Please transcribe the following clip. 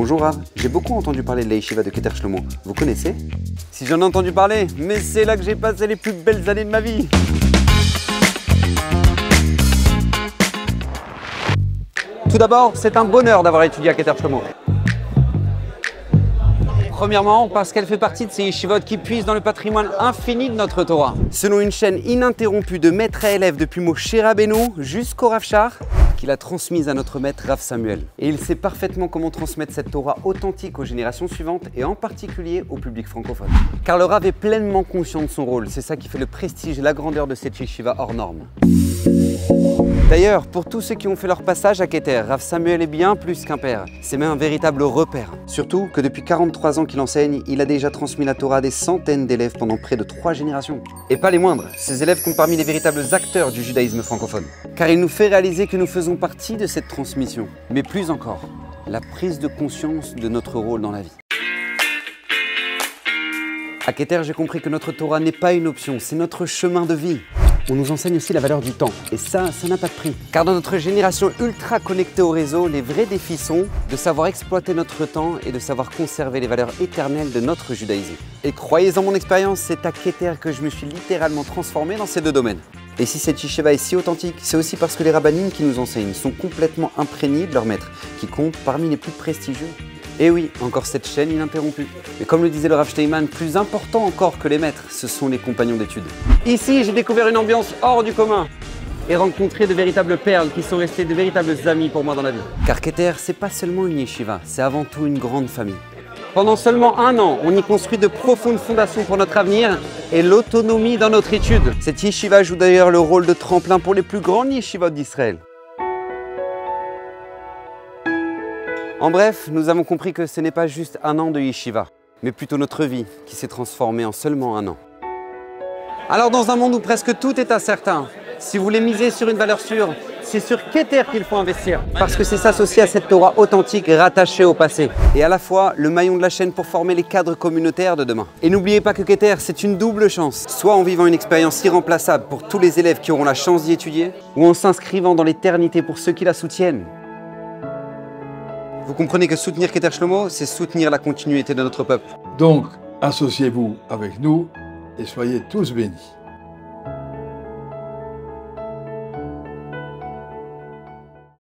Bonjour Rav, j'ai beaucoup entendu parler de la yeshiva de Keter Shlomo. Vous connaissez? Si j'en ai entendu parler, mais c'est là que j'ai passé les plus belles années de ma vie. Tout d'abord, c'est un bonheur d'avoir étudié à Keter Shlomo. Premièrement, parce qu'elle fait partie de ces yeshivot qui puisent dans le patrimoine infini de notre Torah. Selon une chaîne ininterrompue de maître à élève depuis Moshe Rabbeinu jusqu'au Rav Shar, qu'il a transmise à notre maître Rav Samuel. Et il sait parfaitement comment transmettre cette Torah authentique aux générations suivantes et en particulier au public francophone. Car le Rav est pleinement conscient de son rôle, c'est ça qui fait le prestige et la grandeur de cette yeshiva hors norme. D'ailleurs, pour tous ceux qui ont fait leur passage à Keter, Rav Samuel est bien plus qu'un père, c'est même un véritable repère. Surtout que depuis 43 ans qu'il enseigne, il a déjà transmis la Torah à des centaines d'élèves pendant près de 3 générations. Et pas les moindres, ces élèves comptent parmi les véritables acteurs du judaïsme francophone. Car il nous fait réaliser que nous faisons partie de cette transmission, mais plus encore, la prise de conscience de notre rôle dans la vie. À Keter, j'ai compris que notre Torah n'est pas une option, c'est notre chemin de vie. On nous enseigne aussi la valeur du temps, et ça n'a pas de prix. Car dans notre génération ultra connectée au réseau, les vrais défis sont de savoir exploiter notre temps et de savoir conserver les valeurs éternelles de notre judaïsme. Et croyez en mon expérience, c'est à Keter que je me suis littéralement transformé dans ces deux domaines. Et si cette yeshiva est si authentique, c'est aussi parce que les rabbanim qui nous enseignent sont complètement imprégnés de leur maître, qui comptent parmi les plus prestigieux. Et oui, encore cette chaîne ininterrompue. Mais comme le disait le Rav Steinman, plus important encore que les maîtres, ce sont les compagnons d'études. Ici, j'ai découvert une ambiance hors du commun et rencontré de véritables perles qui sont restées de véritables amis pour moi dans la vie. Car Keter, c'est pas seulement une yeshiva, c'est avant tout une grande famille. Pendant seulement 1 an, on y construit de profondes fondations pour notre avenir et l'autonomie dans notre étude. Cette yeshiva joue d'ailleurs le rôle de tremplin pour les plus grandes yeshivot d'Israël. En bref, nous avons compris que ce n'est pas juste 1 an de yeshiva, mais plutôt notre vie qui s'est transformée en seulement 1 an. Alors dans un monde où presque tout est incertain, si vous voulez miser sur une valeur sûre, c'est sur Keter qu'il faut investir. Parce que c'est s'associer à cette Torah authentique rattachée au passé. Et à la fois le maillon de la chaîne pour former les cadres communautaires de demain. Et n'oubliez pas que Keter, c'est une double chance. Soit en vivant une expérience irremplaçable pour tous les élèves qui auront la chance d'y étudier, ou en s'inscrivant dans l'éternité pour ceux qui la soutiennent. Vous comprenez que soutenir Keter Shlomo, c'est soutenir la continuité de notre peuple. Donc, associez-vous avec nous et soyez tous bénis.